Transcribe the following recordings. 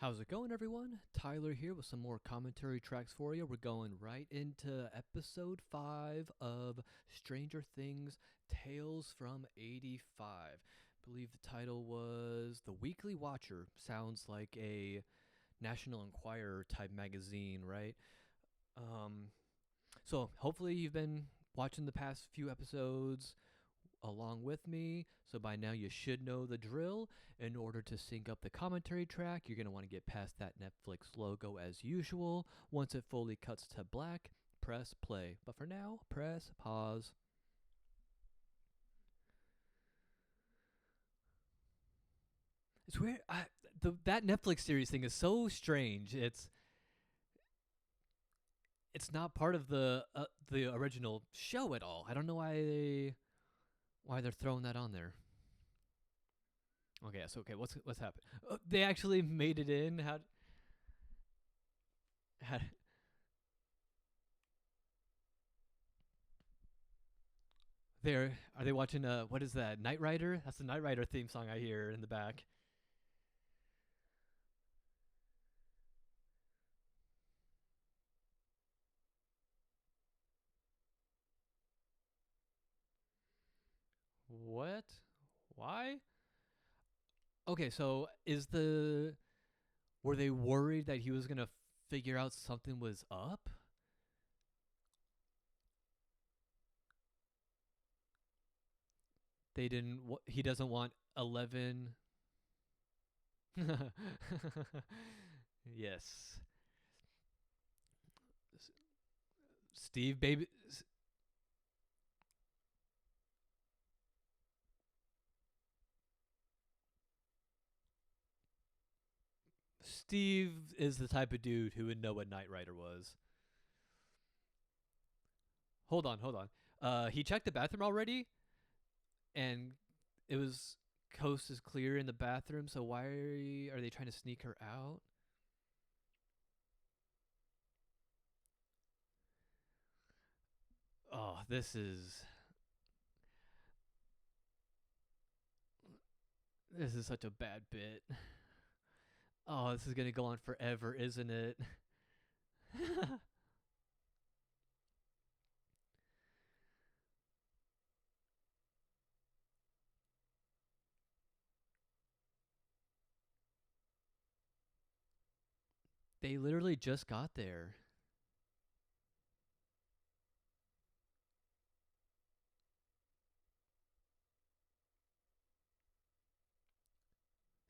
How's it going, everyone? Tyler here with some more commentary tracks for you. We're going right into episode 5 of Stranger Things Tales from 85. I believe the title was The Weekly Watcher. Sounds like a National Enquirer type magazine, right? Um, so hopefully you've been watching the past few episodes along with me. So by now you should know the drill. In order to sync up the commentary track, you're going to want to get past that Netflix logo as usual. Once it fully cuts to black, press play. But for now, press pause. It's weird. That Netflix series thing is so strange. It's not part of the original show at all. I don't know why they're throwing that on there. Okay, so what's happened? Oh, they actually made it in. How are they watching what is that? Knight Rider? That's the Knight Rider theme song I hear in the back. What? Why? Okay, so is the were they worried that he was going to figure out something was up? They didn't he doesn't want 11. Yes. Steve baby Steve is the type of dude who would know what Knight Rider was. Hold on. He checked the bathroom already, and it was coast is clear in the bathroom. So why are they trying to sneak her out? Oh, this is such a bad bit. Oh, this is gonna go on forever, isn't it? They literally just got there.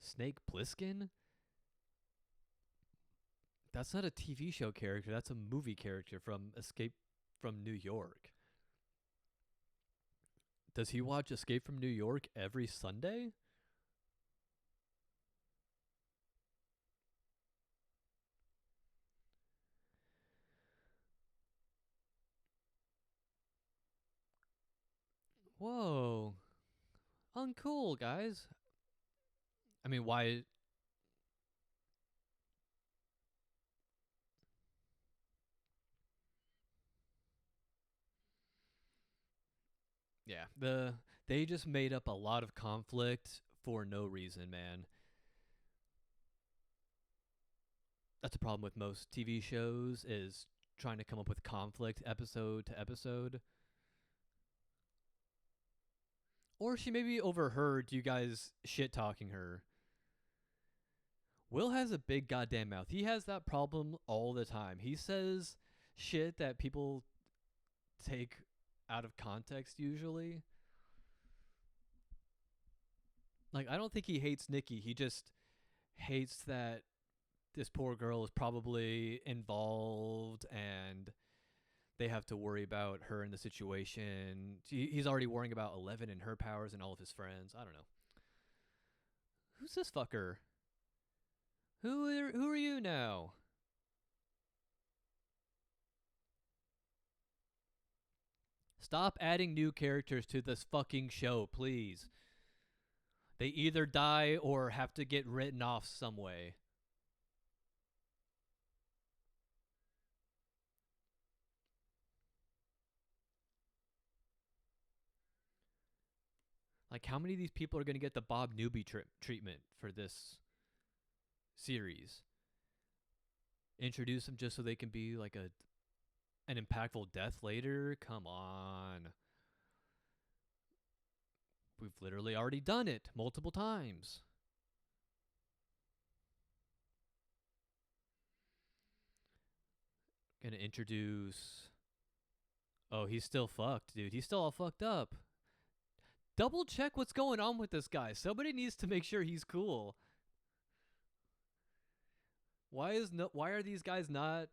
Snake Plissken? That's not a TV show character. That's a movie character from Escape from New York. Does he watch Escape from New York every Sunday? Whoa. Uncool, guys. I mean, why? Yeah, they just made up a lot of conflict for no reason, man. That's a problem with most TV shows is trying to come up with conflict episode to episode. Or she maybe overheard you guys shit talking her. Will has a big goddamn mouth. He has that problem all the time. He says shit that people take out of context usually. Like, I don't think he hates Nikki. He just hates that this poor girl is probably involved and they have to worry about her in the situation. He's already worrying about 11 and her powers and all of his friends. I don't know. Who's this fucker? Who are you now? Stop adding new characters to this fucking show, please. They either die or have to get written off some way. Like, how many of these people are going to get the Bob Newby treatment for this? series. Introduce them just so they can be like an impactful death later. Come on. We've literally already done it multiple times. Gonna introduce. Oh, he's still fucked, dude. He's still all fucked up. Double check what's going on with this guy. Somebody needs to make sure he's cool. Why are these guys not?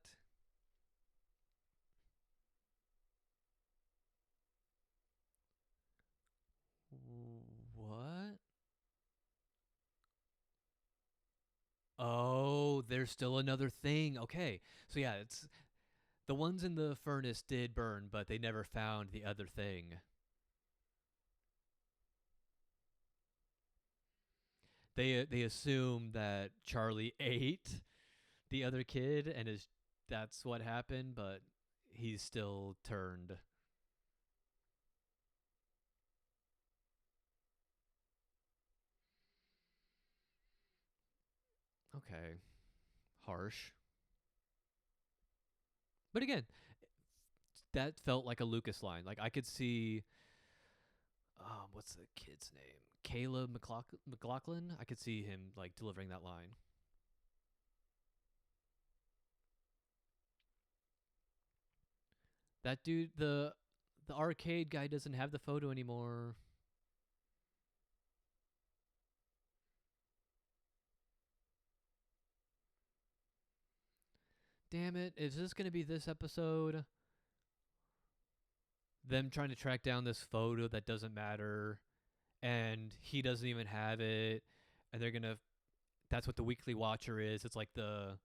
What? Oh, there's still another thing. Okay. So yeah, it's the ones in the furnace did burn, but they never found the other thing. They assume that Charlie ate the other kid and is that's what happened, but he's still turned. Okay. Harsh. But again, that felt like a Lucas line. Like I could see what's the kid's name? Caleb McLaughlin. I could see him like delivering that line. That dude, the arcade guy doesn't have the photo anymore. Damn it. Is this going to be this episode? Them trying to track down this photo that doesn't matter and he doesn't even have it and they're going to that's what the weekly watcher is. It's like the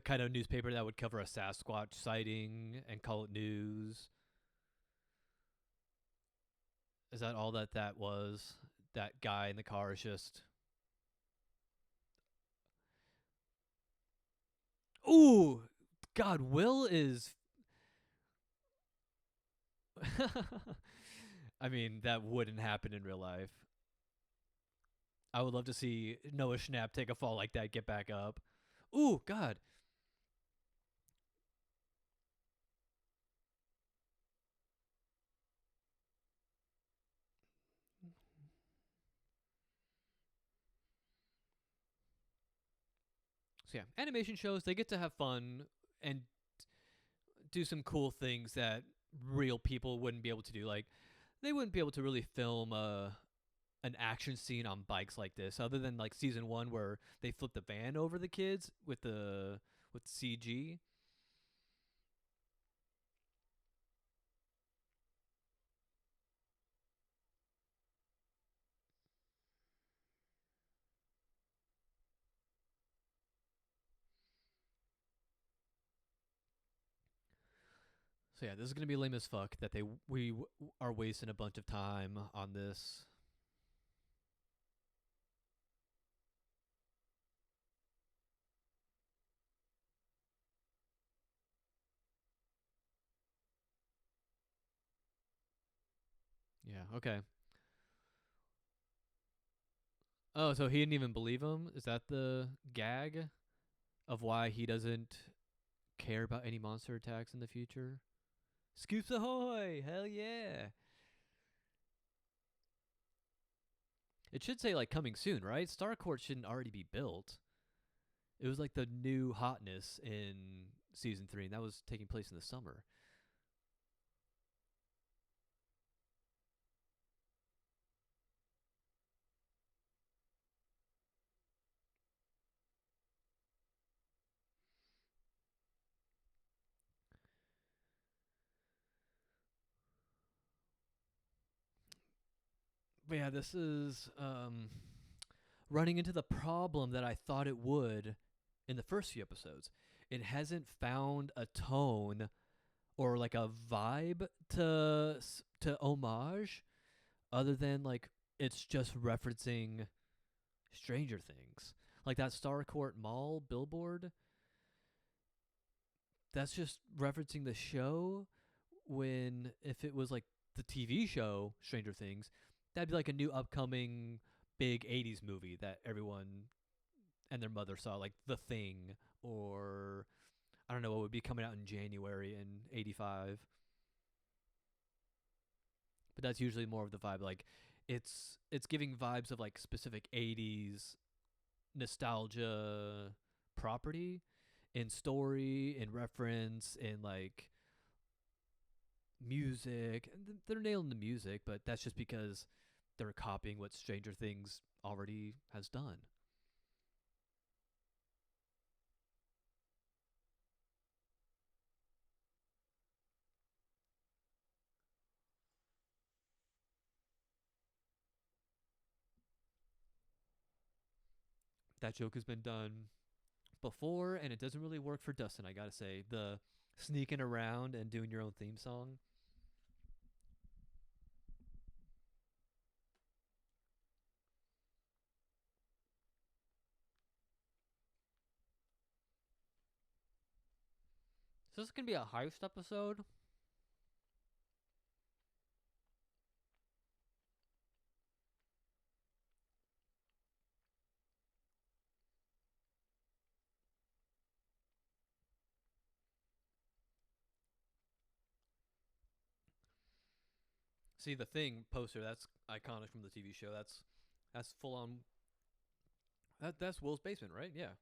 kind of newspaper that would cover a Sasquatch sighting and call it news. Is that all that was? That guy in the car is just. Ooh, God, Will is. I mean, that wouldn't happen in real life. I would love to see Noah Schnapp take a fall like that, get back up. Ooh, God. So yeah, animation shows they get to have fun and do some cool things that real people wouldn't be able to do. Like they wouldn't be able to really film an action scene on bikes like this, other than like season one where they flipped the van over the kids with CG. So yeah, this is gonna be lame as fuck that we are wasting a bunch of time on this. Yeah, okay. Oh, so he didn't even believe him? Is that the gag of why he doesn't care about any monster attacks in the future? Scoops ahoy! Hell yeah! It should say like coming soon, right? Starcourt shouldn't already be built. It was like the new hotness in season 3, and that was taking place in the summer. But yeah, this is running into the problem that I thought it would in the first few episodes. It hasn't found a tone or like a vibe to homage other than like it's just referencing Stranger Things. Like that Starcourt Mall billboard, that's just referencing the show when if it was like the TV show Stranger Things, that'd be like a new upcoming big 80s movie that everyone and their mother saw, like The Thing, or I don't know what would be coming out in January in 85. But that's usually more of the vibe. Like it's giving vibes of like specific 80s nostalgia property in story, in reference, in like music. And they're nailing the music, but that's just because they're copying what Stranger Things already has done. That joke has been done before, and it doesn't really work for Dustin, I gotta say. The sneaking around and doing your own theme song. So this is gonna be a heist episode. See the Thing poster, that's iconic from the TV show. That's full on. That's Will's basement, right? Yeah.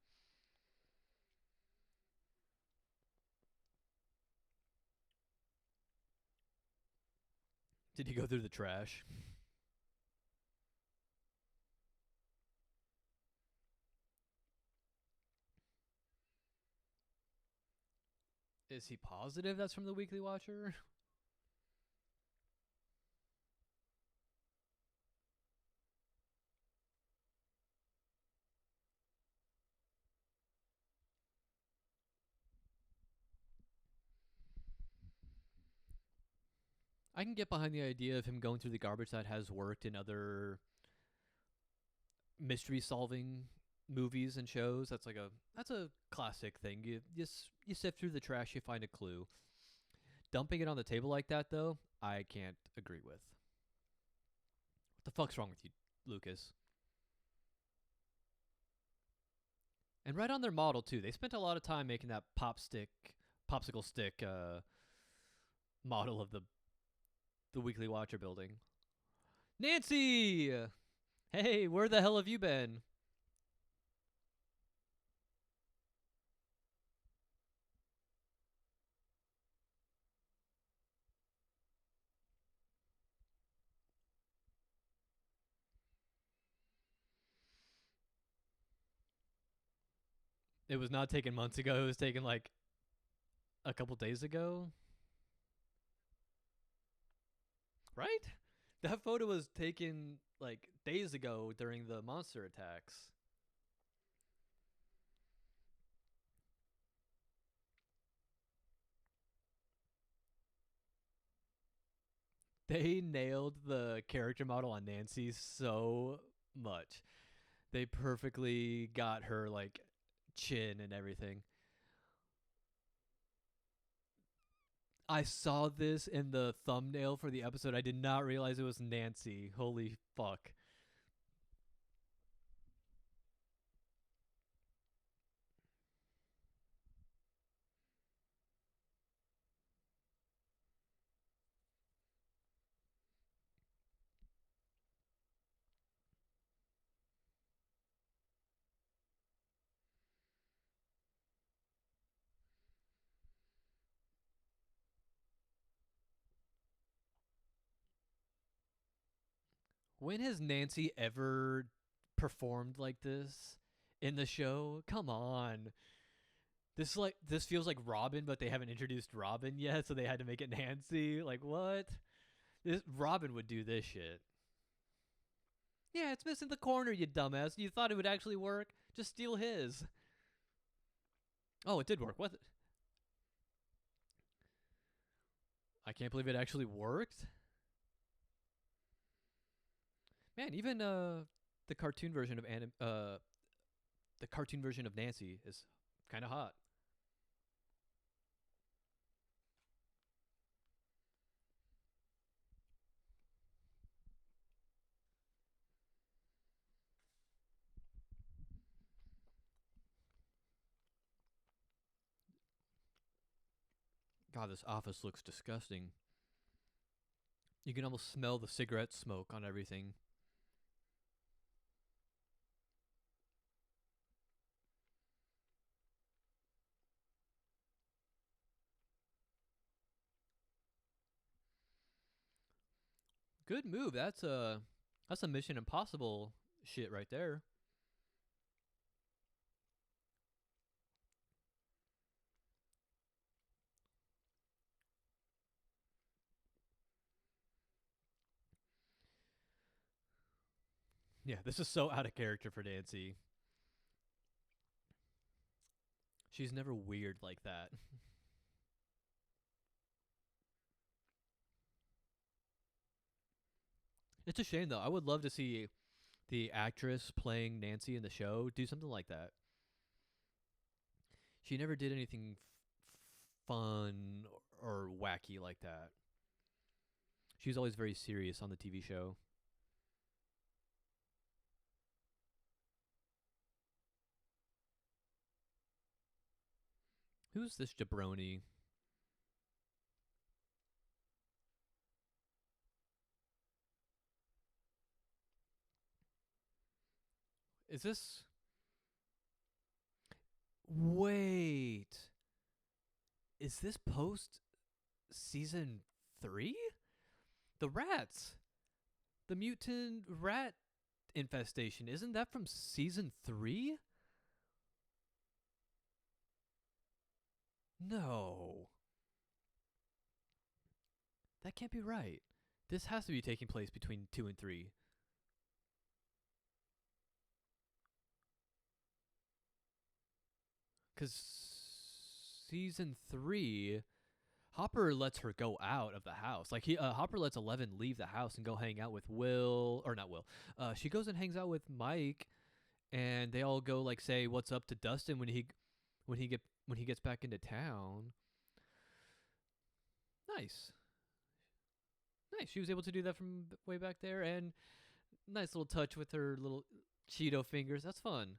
Did he go through the trash? Is he positive that's from the Weekly Watcher? I can get behind the idea of him going through the garbage that has worked in other mystery solving movies and shows. That's a classic thing. You sift through the trash, you find a clue. Dumping it on the table like that though, I can't agree with. What the fuck's wrong with you, Lucas? And right on their model too. They spent a lot of time making that popsicle stick model of the Weekly Watcher building. Nancy, hey, where the hell have you been? It was not taken months ago. It was taken like a couple days ago, right? That photo was taken like days ago during the monster attacks. They nailed the character model on Nancy so much. They perfectly got her like chin and everything. I saw this in the thumbnail for the episode. I did not realize it was Nancy. Holy fuck. When has Nancy ever performed like this in the show? Come on. This feels like Robin, but they haven't introduced Robin yet, so they had to make it Nancy. Like what? Robin would do this shit. Yeah, it's missing the corner, you dumbass. You thought it would actually work? Just steal his. Oh, it did work. What? I can't believe it actually worked. Man, even the cartoon version of the cartoon version of Nancy is kind of hot. God, this office looks disgusting. You can almost smell the cigarette smoke on everything. Good move. That's a Mission Impossible shit right there. Yeah, this is so out of character for Nancy. She's never weird like that. It's a shame though. I would love to see the actress playing Nancy in the show do something like that. She never did anything fun or wacky like that. She was always very serious on the TV show. Who's this jabroni? Is this? Wait. Is this post season 3? The rats. The mutant rat infestation. Isn't that from season 3? No. That can't be right. This has to be taking place between 2 and 3. Because season 3, Hopper lets her go out of the house. Like Hopper lets 11 leave the house and go hang out with Will, or not Will. She goes and hangs out with Mike, and they all go like say what's up to Dustin when he gets back into town. Nice, nice. She was able to do that from way back there, and nice little touch with her little Cheeto fingers. That's fun.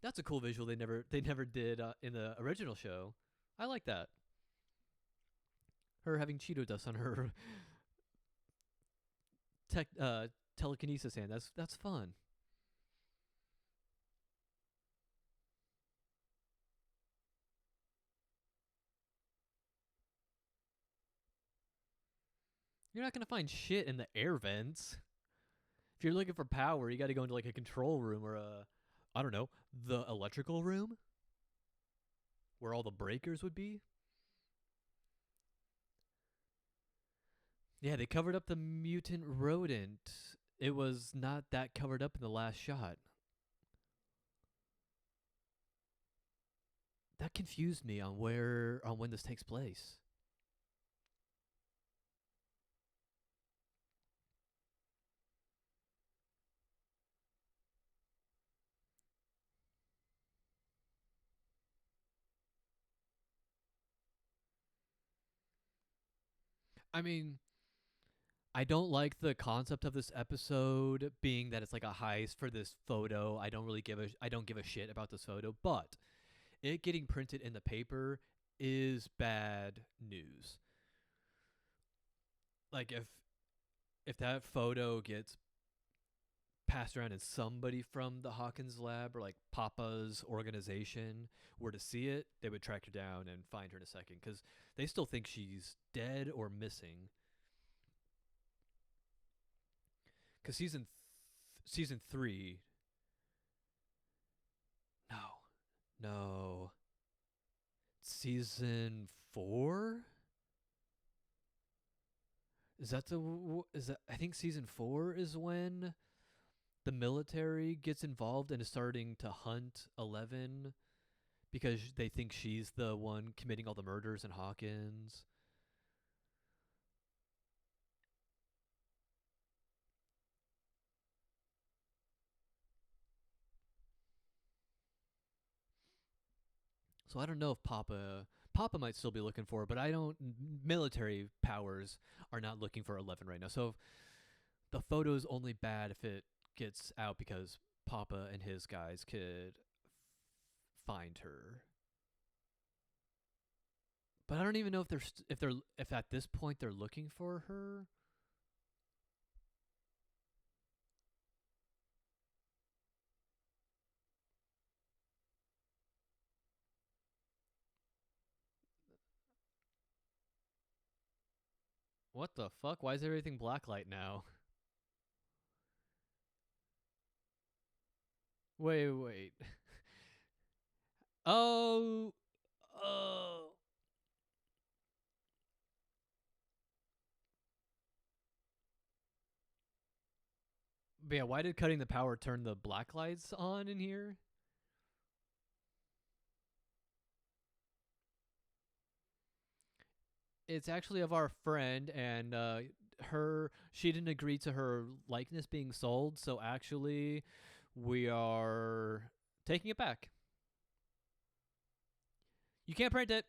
That's a cool visual they never did in the original show. I like that. Her having Cheeto dust on her tech telekinesis hand. That's fun. You're not gonna find shit in the air vents. If you're looking for power, you got to go into like a control room or I don't know, the electrical room where all the breakers would be. Yeah, they covered up the mutant rodent. It was not that covered up in the last shot. That confused me on when this takes place. I mean, I don't like the concept of this episode being that it's like a heist for this photo. I don't give a shit about this photo, but it getting printed in the paper is bad news. Like if that photo gets passed around and somebody from the Hawkins lab or like Papa's organization were to see it, they would track her down and find her in a second because they still think she's dead or missing. Because season 3, no, no, season 4 is that the is that I think season 4 is when the military gets involved and is starting to hunt 11 because they think she's the one committing all the murders in Hawkins. So I don't know if Papa might still be looking for her, but I don't. Military powers are not looking for 11 right now. So the photo is only bad if it gets out because Papa and his guys could find her. But I don't even know if if at this point they're looking for her. What the fuck? Why is everything blacklight now? Wait. Oh, oh. But yeah, why did cutting the power turn the black lights on in here? It's actually of our friend, and she didn't agree to her likeness being sold, so actually we are taking it back. You can't print it.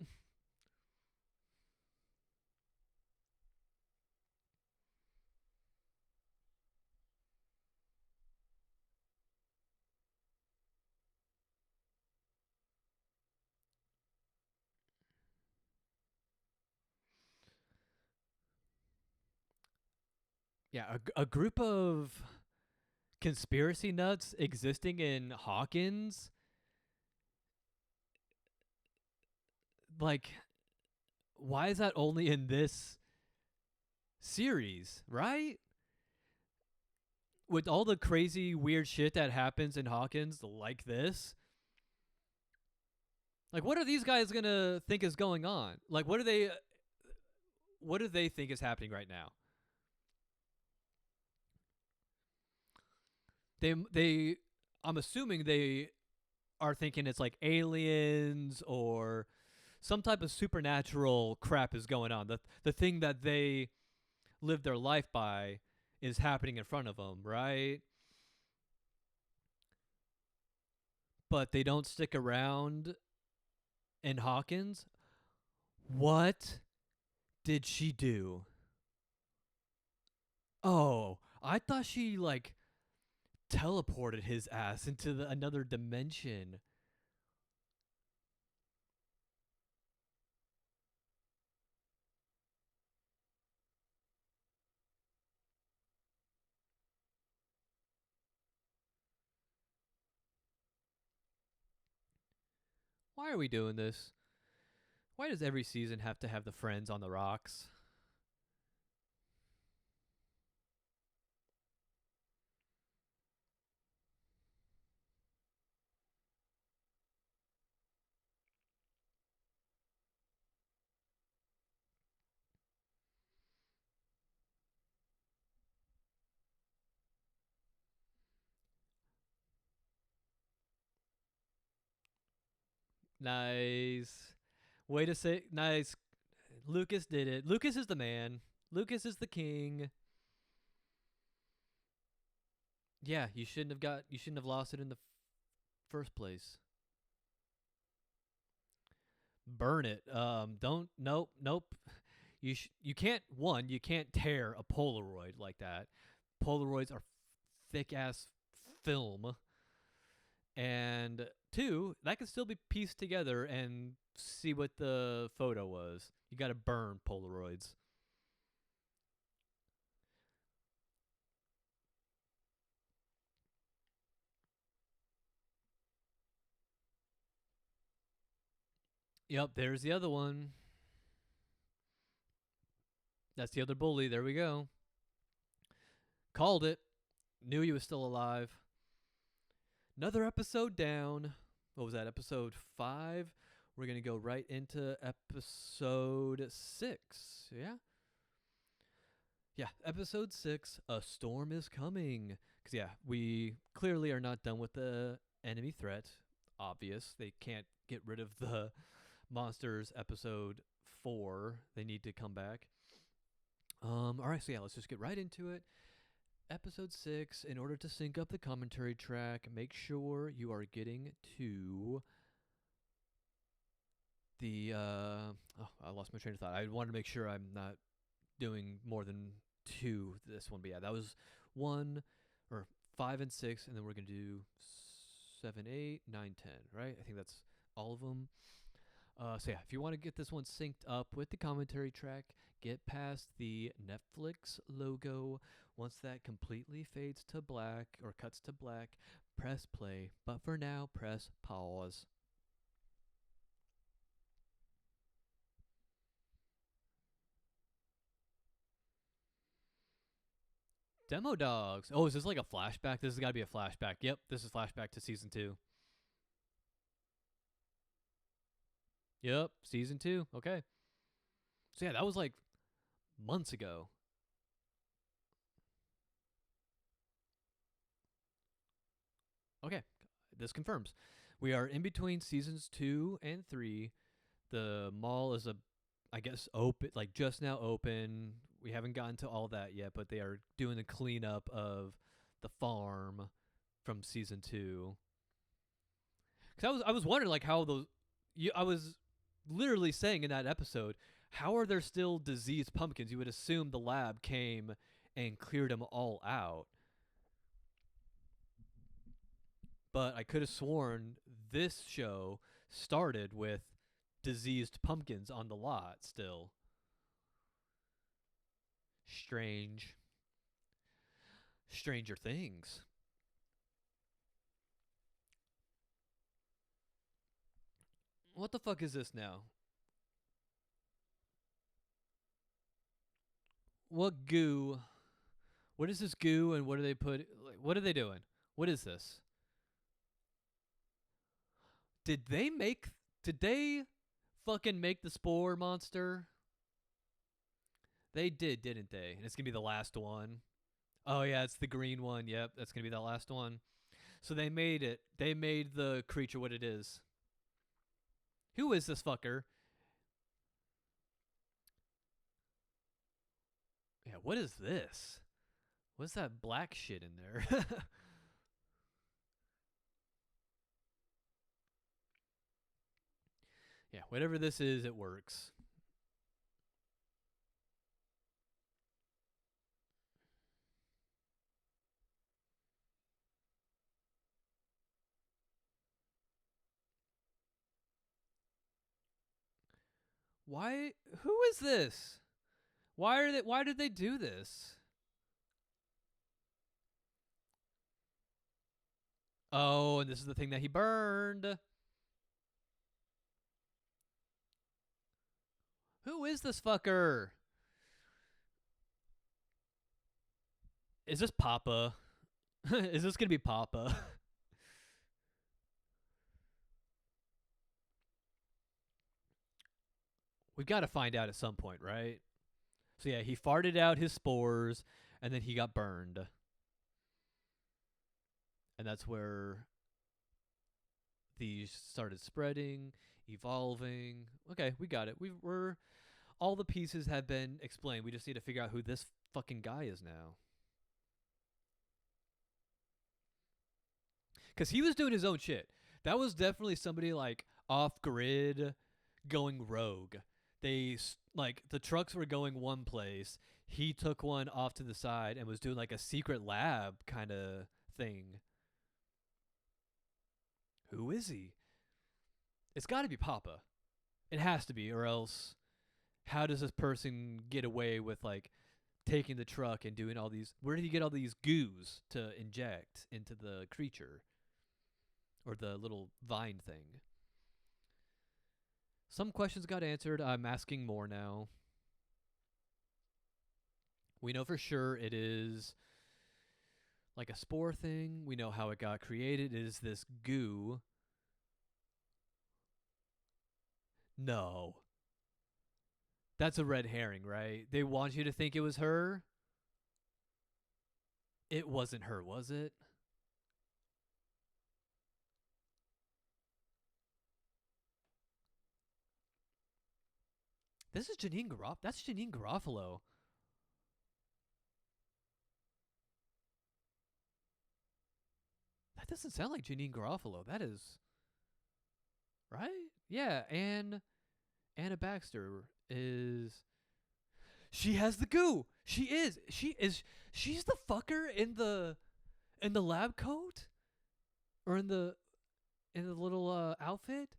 Yeah, a group of conspiracy nuts existing in Hawkins, like, why is that only in this series, right? With all the crazy weird shit that happens in Hawkins like this, like, what are these guys gonna think is going on? Like, what do they think is happening right now? They I'm assuming they are thinking it's like aliens or some type of supernatural crap is going on. The thing that they live their life by is happening in front of them, right? But they don't stick around in Hawkins. What did she do? Oh, I thought she like teleported his ass into another dimension. Why are we doing this? Why does every season have to have the friends on the rocks? Nice. Way to say nice. Lucas did it. Lucas is the man. Lucas is the king. Yeah, you shouldn't have lost it in the first place. Burn it. Don't nope. You can't you can't tear a Polaroid like that. Polaroids are thick ass film. And two, that can still be pieced together and see what the photo was. You got to burn Polaroids. Yep, there's the other one. That's the other bully. There we go. Called it. Knew he was still alive. Another episode down. What was that? Episode 5. We're going to go right into episode 6. Yeah? Yeah, episode 6. A storm is coming. Because, yeah, we clearly are not done with the enemy threat. Obvious. They can't get rid of the monsters episode 4. They need to come back. All right, so yeah, let's just get right into it. Episode 6, in order to sync up the commentary track, make sure you are getting to the I lost my train of thought. I wanted to make sure I'm not doing more than 2 this one, but yeah, that was 1 or 5 and 6, and then we're going to do 7, 8, 9, 10, right? I think that's all of them. So yeah, if you want to get this one synced up with the commentary track, get past the Netflix logo. Once that completely fades to black or cuts to black, press play. But for now, press pause. Demo dogs. Oh, is this like a flashback? This has got to be a flashback. Yep, this is flashback to season 2. Yep, season 2. Okay. So yeah, that was like months ago. Okay, this confirms. We are in between seasons 2 and 3. The mall is I guess, open, like just now open. We haven't gotten to all that yet, but they are doing the cleanup of the farm from season 2. Because I was wondering like how those. I was literally saying in that episode, how are there still diseased pumpkins? You would assume the lab came and cleared them all out. But I could have sworn this show started with diseased pumpkins on the lot still. Strange. Stranger Things. What the fuck is this now? What goo? What is this goo and what are they put? Like, what are they doing? What is this? Did they make? Did they fucking make the spore monster? They did, didn't they? And it's gonna be the last one. Oh yeah, it's the green one. Yep, that's gonna be the last one. So they made it. They made the creature what it is. Who is this fucker? Yeah, what is this? What's that black shit in there? Yeah, whatever this is, it works. Why? Who is this? Why are they? Why did they do this? Oh, and this is the thing that he burned. Who is this fucker? Is this Papa? Is this gonna be Papa? We've got to find out at some point, right? So yeah, he farted out his spores, and then he got burned, and that's where these started spreading, evolving. Okay, we got it. We're all the pieces have been explained. We just need to figure out who this fucking guy is now. Because he was doing his own shit. That was definitely somebody like off grid going rogue. They like the trucks were going one place. He took one off to the side and was doing like a secret lab kind of thing. Who is he? It's got to be Papa. It has to be, or else how does this person get away with like taking the truck and doing all these? Where did he get all these goos to inject into the creature or the little vine thing? Some questions got answered. I'm asking more now. We know for sure it is like a spore thing. We know how it got created. It is this goo. No. That's a red herring, right? They want you to think it was her. It wasn't her, was it? This is Janine Garofalo. That's Janine Garofalo. That doesn't sound like Janine Garofalo. That is right. Yeah, and Anna Baxter is. She has the goo. She is. She is. She's the fucker in the lab coat, or in the little outfit.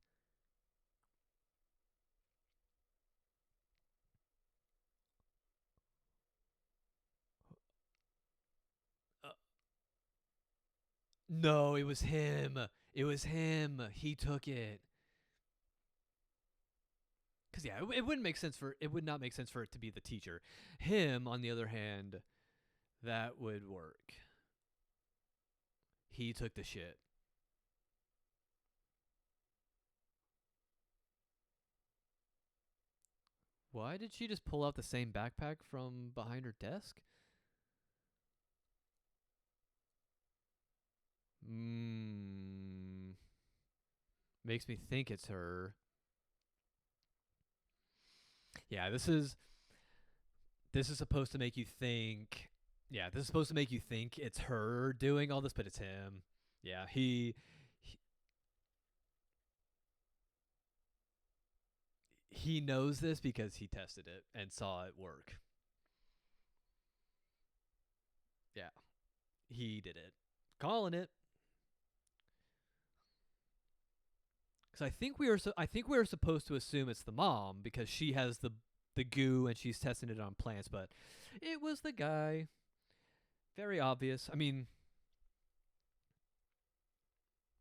No, it was him. It was him. He took it. Cause yeah, it wouldn't make sense for it would not make sense for it to be the teacher. Him, on the other hand, that would work. He took the shit. Why did she just pull out the same backpack from behind her desk? Mmm. Makes me think it's her. Yeah, this is supposed to make you think. Yeah, this is supposed to make you think it's her doing all this, but it's him. Yeah, he knows this because he tested it and saw it work. Yeah, he did it. Calling it. Because I think we were supposed to assume it's the mom because she has the goo and she's testing it on plants, but it was the guy. Very obvious. I mean,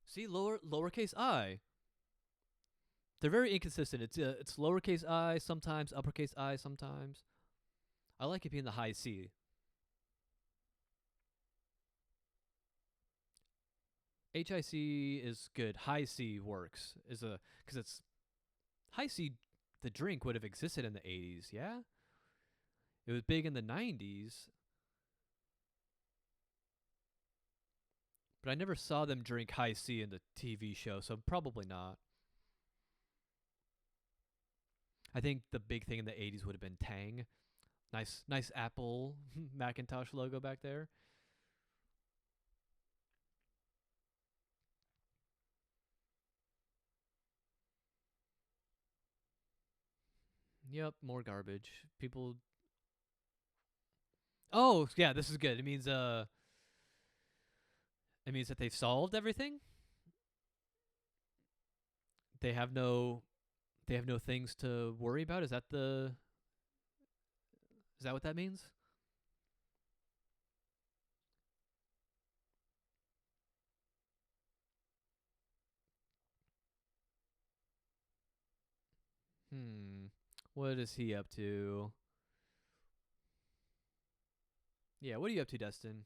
see lowercase I. They're very inconsistent. It's lowercase I sometimes, uppercase I sometimes. I like it being the high C. HIC is good. High C works. Is a because it's high C. The drink would have existed in the 80s. Yeah, it was big in the 90s, but I never saw them drink high C in the TV show, so probably not. I think the big thing in the 80s would have been Tang. Nice Apple Macintosh logo back there. Yep, more garbage. People. Oh yeah, this is good. It means that they've solved everything. They have no they have no things to worry about. Is that what that means? Hmm. What is he up to? Yeah, what are you up to, Dustin?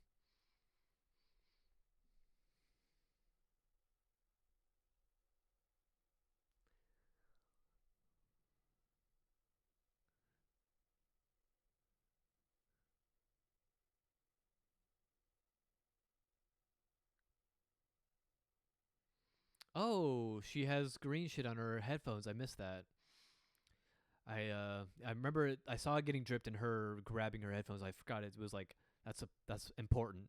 Oh, she has green shit on her headphones. I missed that. I remember I saw it getting dripped in her grabbing her headphones. I forgot it was like that's important.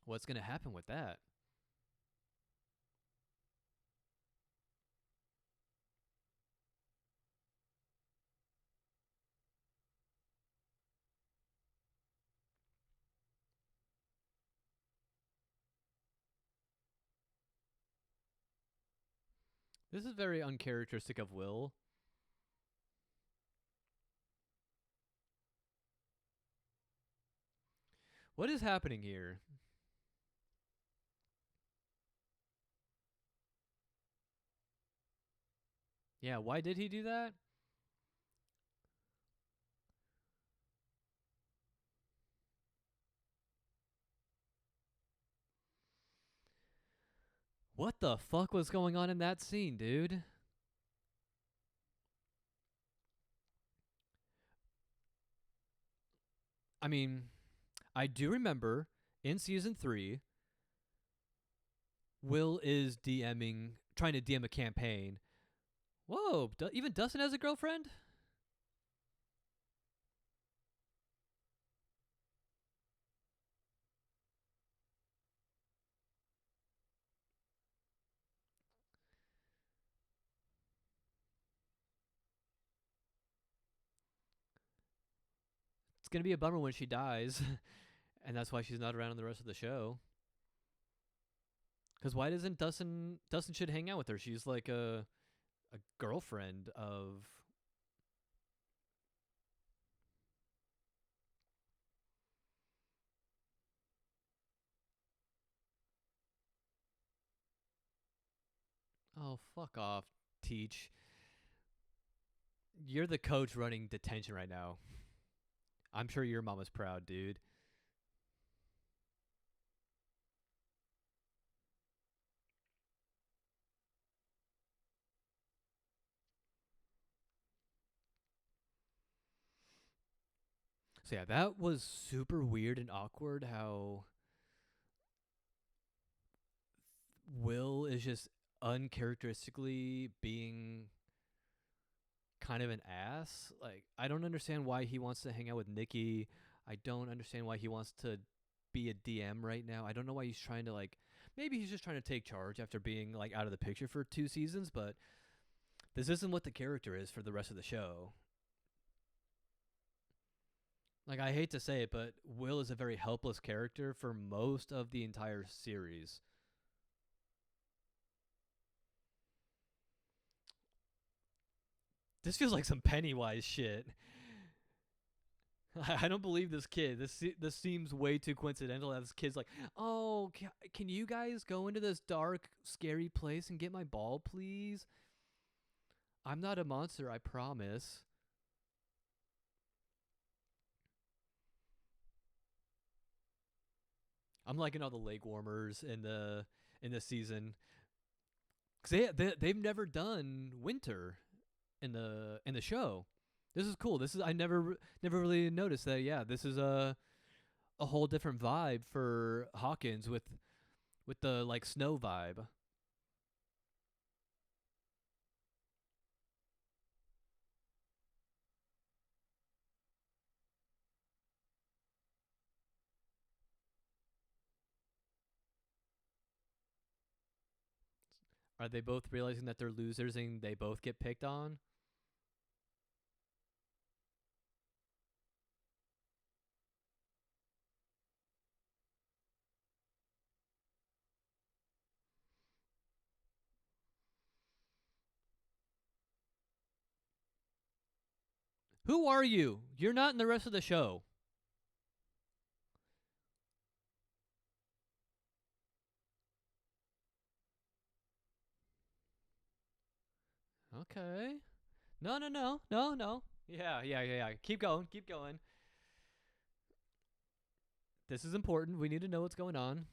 What's gonna happen with that? This is very uncharacteristic of Will. What is happening here? Yeah, why did he do that? What the fuck was going on in that scene, dude? I mean, I do remember in season 3, Will is DMing, trying to DM a campaign. Whoa, even Dustin has a girlfriend? It's gonna be a bummer when she dies, and that's why she's not around in the rest of the show. Because why doesn't Dustin should hang out with her? She's like a girlfriend of. Oh, fuck off, Teach. You're the coach running detention right now. I'm sure your mama's proud, dude. So yeah, that was super weird and awkward how Will is just uncharacteristically being kind of an ass. Like, I don't understand why he wants to hang out with Nikki. I don't understand why he wants to be a DM right now. I don't know why he's trying to like. Maybe he's just trying to take charge after being like out of the picture for 2 seasons, but this isn't what the character is for the rest of the show. Like, I hate to say it, but Will is a very helpless character for most of the entire series. This feels like some Pennywise shit. I don't believe this kid. This seems way too coincidental. That this kid's like, oh, can you guys go into this dark, scary place and get my ball, please? I'm not a monster, I promise. I'm liking all the leg warmers in the season because they've never done winter in the show. This is cool. This is I never really noticed that. Yeah, this is a whole different vibe for Hawkins with the like snow vibe. Are they both realizing that they're losers and they both get picked on? Who are you? You're not in the rest of the show. Okay. No, no, no, no, no. Yeah. Keep going, keep going. This is important. We need to know what's going on.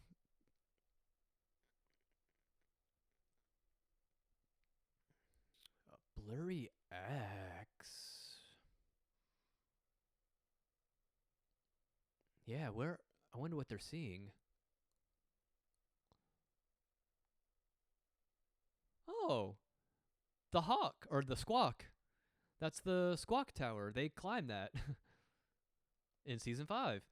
Blurry X. Yeah, where? I wonder what they're seeing. Oh, the hawk or the squawk. That's the squawk tower. They climb that in season 5.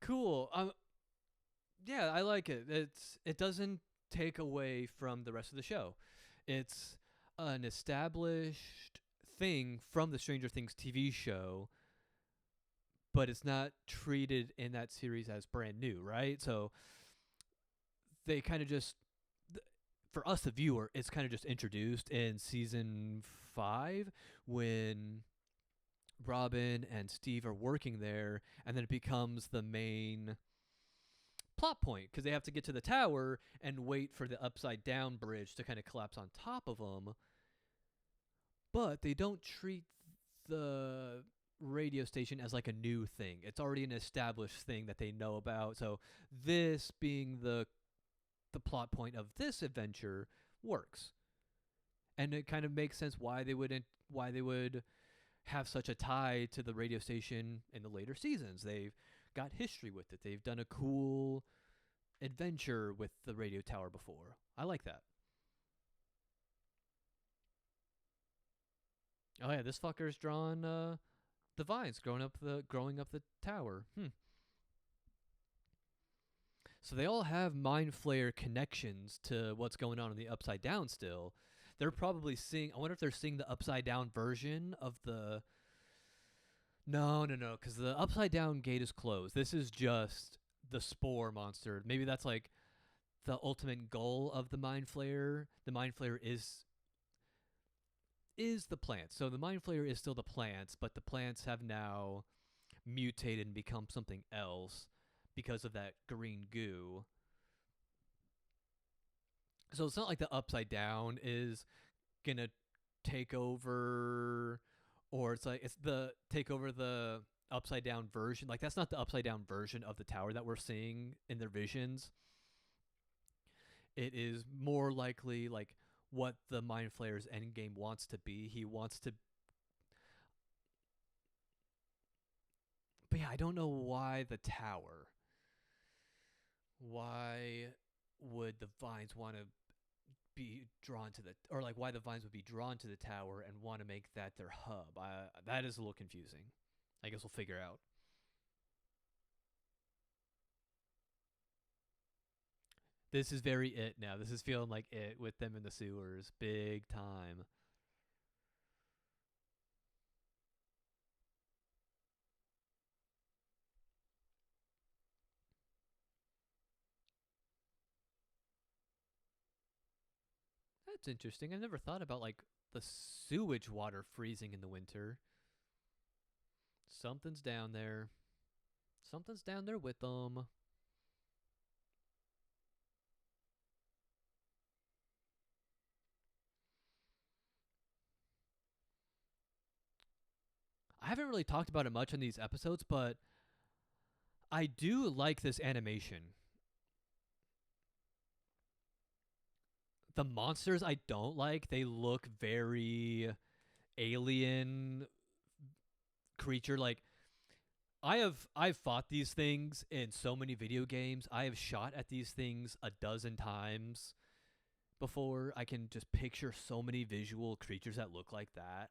Cool. Yeah, I like it. It doesn't take away from the rest of the show. It's an established thing from the Stranger Things TV show, but it's not treated in that series as brand new, right? So they kind of just for us the viewer, it's kind of just introduced in season 5 when Robin and Steve are working there, and then it becomes the main plot point because they have to get to the tower and wait for the upside down bridge to kind of collapse on top of them. But they don't treat the radio station as like a new thing. It's already an established thing that they know about. So this being the plot point of this adventure works. And it kind of makes sense why they would have such a tie to the radio station in the later seasons. They've got history with it. They've done a cool adventure with the radio tower before. I like that. Oh yeah, this fucker's drawn the vines growing up the tower. So they all have mind flare connections to what's going on in the upside down still. They're probably seeing I wonder if they're seeing the upside down version of the no, because the upside down gate is closed. This is just the spore monster. Maybe that's like the ultimate goal of the mind flayer. The mind flayer is the plants. So the mind flayer is still the plants, but the plants have now mutate and become something else because of that green goo. So it's not like the Upside Down is gonna take over, or it's like it's the take over the Upside Down version. Like that's not the Upside Down version of the tower that we're seeing in their visions. It is more likely like what the Mind Flayer's endgame wants to be. He wants to. But yeah, I don't know why the tower. Why would the vines want to be drawn to the, or like why the vines would be drawn to the tower and want to make that their hub? That is a little confusing. I guess we'll figure out. This is very it now. This is feeling like it with them in the sewers, big time. That's interesting. I've never thought about like the sewage water freezing in the winter. Something's down there. Something's down there with them. I haven't really talked about it much in these episodes, but I do like this animation. The monsters I don't like. They look very alien creature. Like I've fought these things in so many video games. I have shot at these things a dozen times before. I can just picture so many visual creatures that look like that.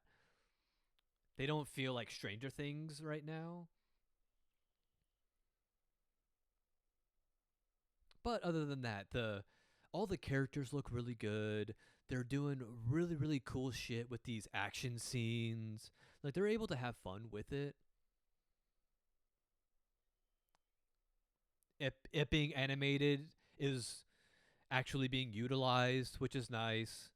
They don't feel like Stranger Things right now. But other than that, the all the characters look really good. They're doing really cool shit with these action scenes. Like they're able to have fun with it. It being animated is actually being utilized, which is nice.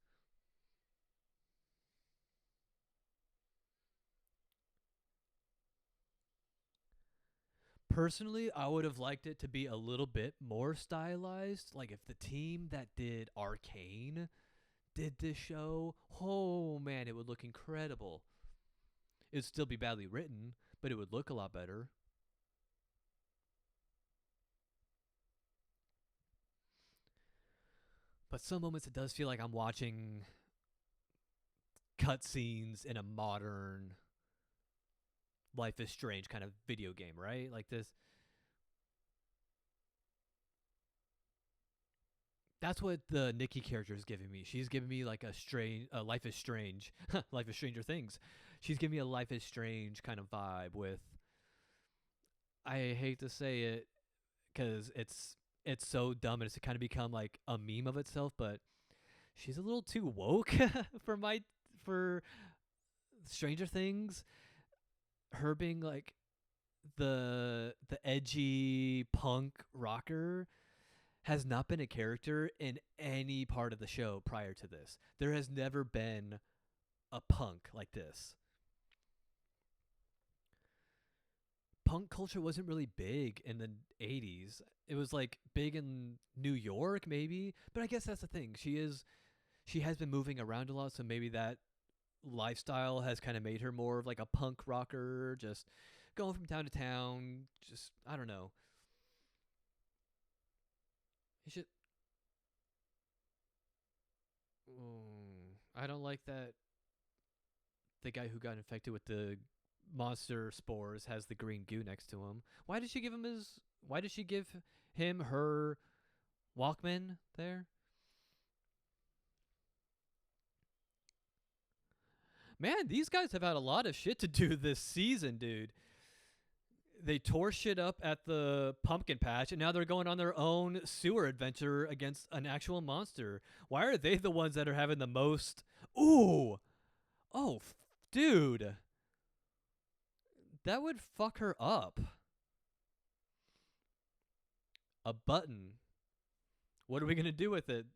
Personally, I would have liked it to be a little bit more stylized. Like if the team that did Arcane did this show, oh man, it would look incredible. It'd still be badly written, but it would look a lot better. But some moments it does feel like I'm watching cutscenes in a modern Life is Strange kind of video game, right? Like this. That's what the Nikki character is giving me. She's giving me like a strange, Life is Strange, Life is Stranger Things. She's giving me a Life is Strange kind of vibe with. I hate to say it because it's so dumb and it's kind of become like a meme of itself, but she's a little too woke for Stranger Things. Her being like the edgy punk rocker has not been a character in any part of the show prior to this. There has never been a punk like this. Punk culture wasn't really big in the 80s. It was like big in New York maybe, but I guess that's the thing. She has been moving around a lot, so maybe that lifestyle has kind of made her more of like a punk rocker, just going from town to town, just I don't know. You should. I don't like that the guy who got infected with the monster spores has the green goo next to him. Why did she give him his? Why did she give him her Walkman there? Man, these guys have had a lot of shit to do this season, dude. They tore shit up at the pumpkin patch, and now they're going on their own sewer adventure against an actual monster. Why are they the ones that are having the most? Ooh, oh, dude, that would fuck her up. A button. What are we gonna do with it?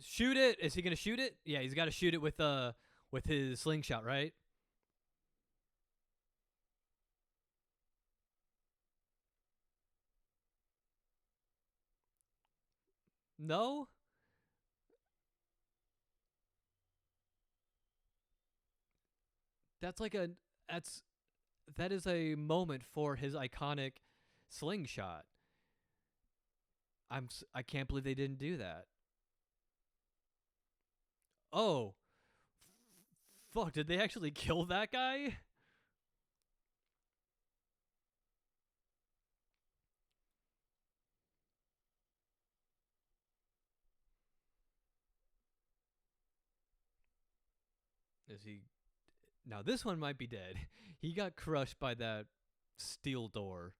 Shoot it. Is he gonna shoot it? Yeah, he's got to shoot it with his slingshot, right? No, that's like a that's that is a moment for his iconic slingshot. I can't believe they didn't do that. Oh, fuck! Did they actually kill that guy? Is he now? This one might be dead. He got crushed by that steel door.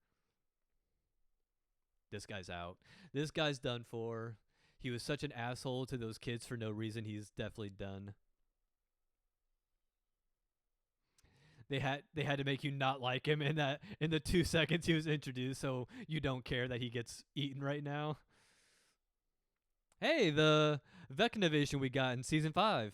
This guy's out. This guy's done for. He was such an asshole to those kids for no reason. He's definitely done. They had to make you not like him in the 2 seconds he was introduced, so you don't care that he gets eaten right now. Hey, the Vecnavision we got in season 5.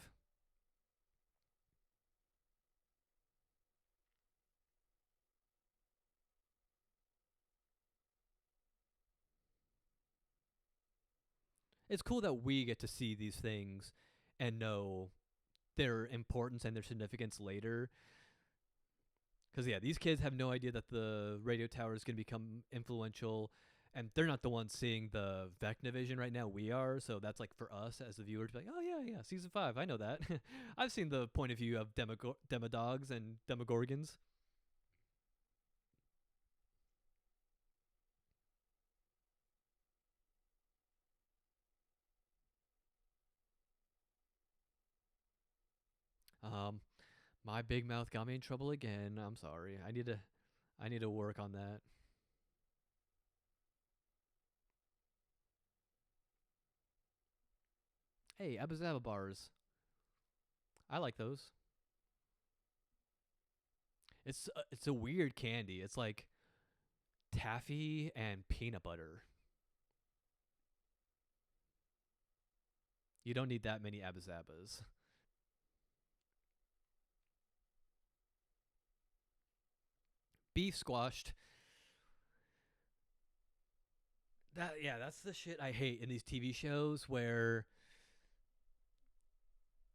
It's cool that we get to see these things and know their importance and their significance later. Because, yeah, these kids have no idea that the radio tower is going to become influential, and they're not the ones seeing the Vecnavision right now. We are. So that's like for us as the viewers, like, oh, yeah, yeah, season 5. I know that. I've seen the point of view of Demodogs and Demogorgons. Um, my big mouth got me in trouble again. I'm sorry. I need to work on that. Hey, Abba bars. I like those. It's a weird candy. It's like taffy and peanut butter. You don't need that many Abba. Beef squashed. That's the shit I hate in these TV shows where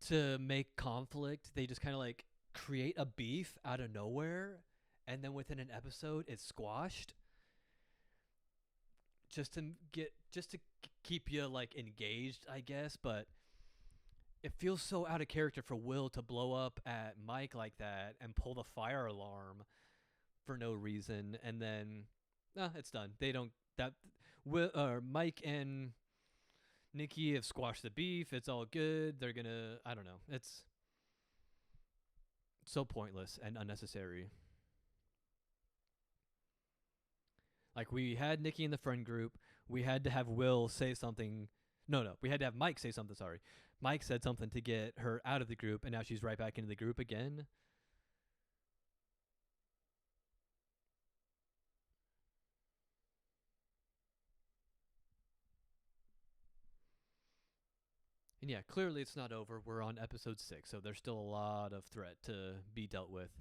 to make conflict, they just kind of like create a beef out of nowhere and then within an episode it's squashed just to keep you like engaged, I guess, but it feels so out of character for Will to blow up at Mike like that and pull the fire alarm for no reason, and then it's done. They don't that Will Mike and Nikki have squashed the beef. It's all good. They're gonna. I don't know. It's so pointless and unnecessary. Like we had Nikki in the friend group. We had to have Will say something. No, no. We had to have Mike say something. Sorry, Mike said something to get her out of the group, and now she's right back into the group again. And yeah, clearly it's not over. We're on episode 6, so there's still a lot of threat to be dealt with.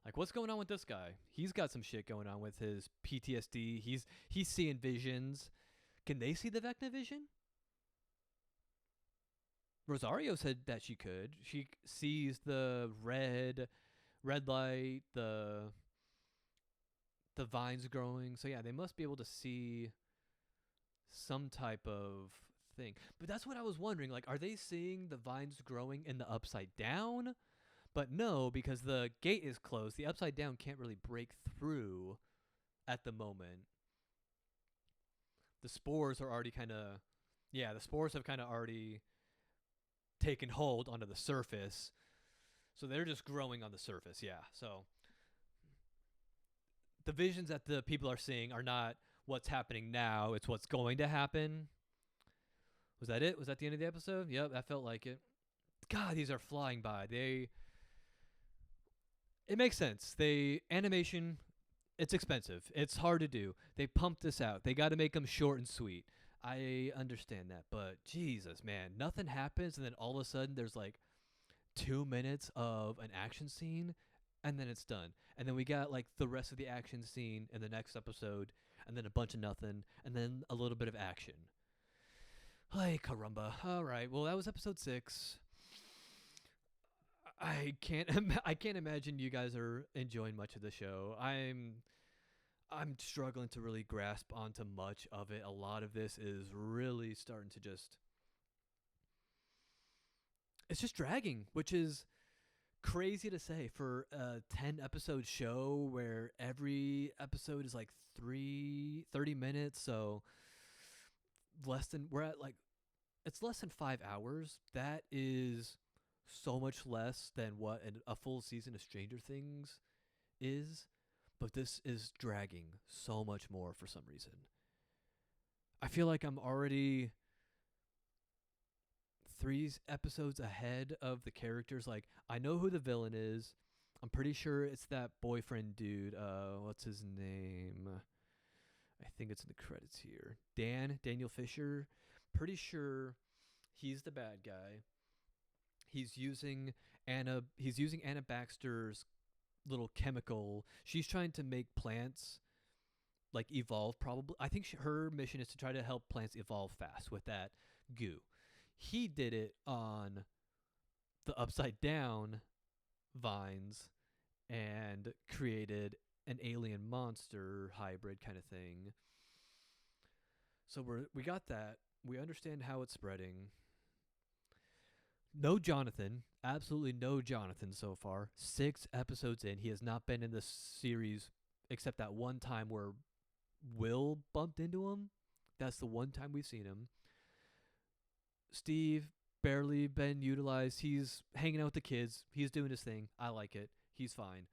Like, what's going on with this guy? He's got some shit going on with his PTSD. He's seeing visions. Can they see the Vecna vision? Rosario said that she could. She sees the red light, the vines growing. So yeah, they must be able to see some type of thing. But that's what I was wondering. Like, are they seeing the vines growing in the upside down? But no, because the gate is closed. The upside down can't really break through at the moment. The spores are already kind of, yeah, the spores have kind of already taken hold onto the surface. So they're just growing on the surface, yeah. So the visions that the people are seeing are not what's happening now, it's what's going to happen. Was that it? Was that the end of the episode? Yep, that felt like it. God, these are flying by. It makes sense. They animation, it's expensive. It's hard to do. They pump this out. They got to make them short and sweet. I understand that, but Jesus, man, nothing happens, and then all of a sudden there's like 2 minutes of an action scene, and then it's done. And then we got like the rest of the action scene in the next episode, and then a bunch of nothing, and then a little bit of action. Hey, caramba. All right. Well, that was episode 6. I can't imagine you guys are enjoying much of the show. I'm struggling to really grasp onto much of it. A lot of this is really starting to just it's just dragging, which is crazy to say for a 10 episode show where every episode is like 30 minutes, so less than we're at like it's less than 5 hours. That is so much less than what a full season of Stranger Things is, but this is dragging so much more for some reason. I feel like I'm already 3 episodes ahead of the characters. Like, I know who the villain is. I'm pretty sure it's that boyfriend dude. What's his name? I think it's in the credits here. Daniel Fisher. Pretty sure he's the bad guy. He's using Anna Baxter's little chemical. She's trying to make plants like evolve. Probably, I think her mission is to try to help plants evolve fast with that goo. He did it on the upside down vines and created an alien monster hybrid kind of thing. So we got that. We understand how it's spreading. No Jonathan, absolutely no Jonathan so far. 6 episodes in, he has not been in the series except that one time where Will bumped into him. That's the one time we've seen him. Steve, barely been utilized. He's hanging out with the kids. He's doing his thing. I like it. He's fine.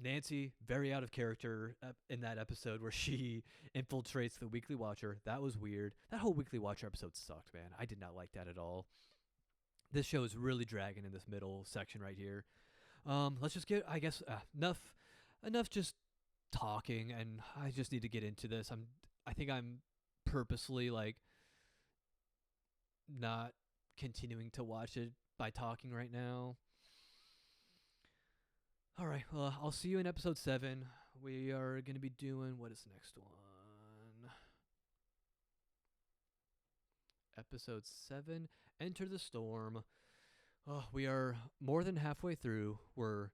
Nancy, very out of character in that episode where she infiltrates the Weekly Watcher. That was weird. That whole Weekly Watcher episode sucked, man. I did not like that at all. This show is really dragging in this middle section right here. Let's just get, I guess, enough just talking, and I just need to get into this. I think I'm purposely like not continuing to watch it by talking right now. All right, well, I'll see you in episode 7. We are going to be doing, what is the next one? Episode 7, Enter the Storm. Oh, we are more than halfway through. We're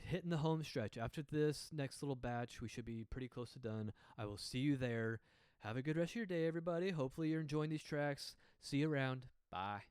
hitting the home stretch. After this next little batch, we should be pretty close to done. I will see you there. Have a good rest of your day, everybody. Hopefully you're enjoying these tracks. See you around. Bye.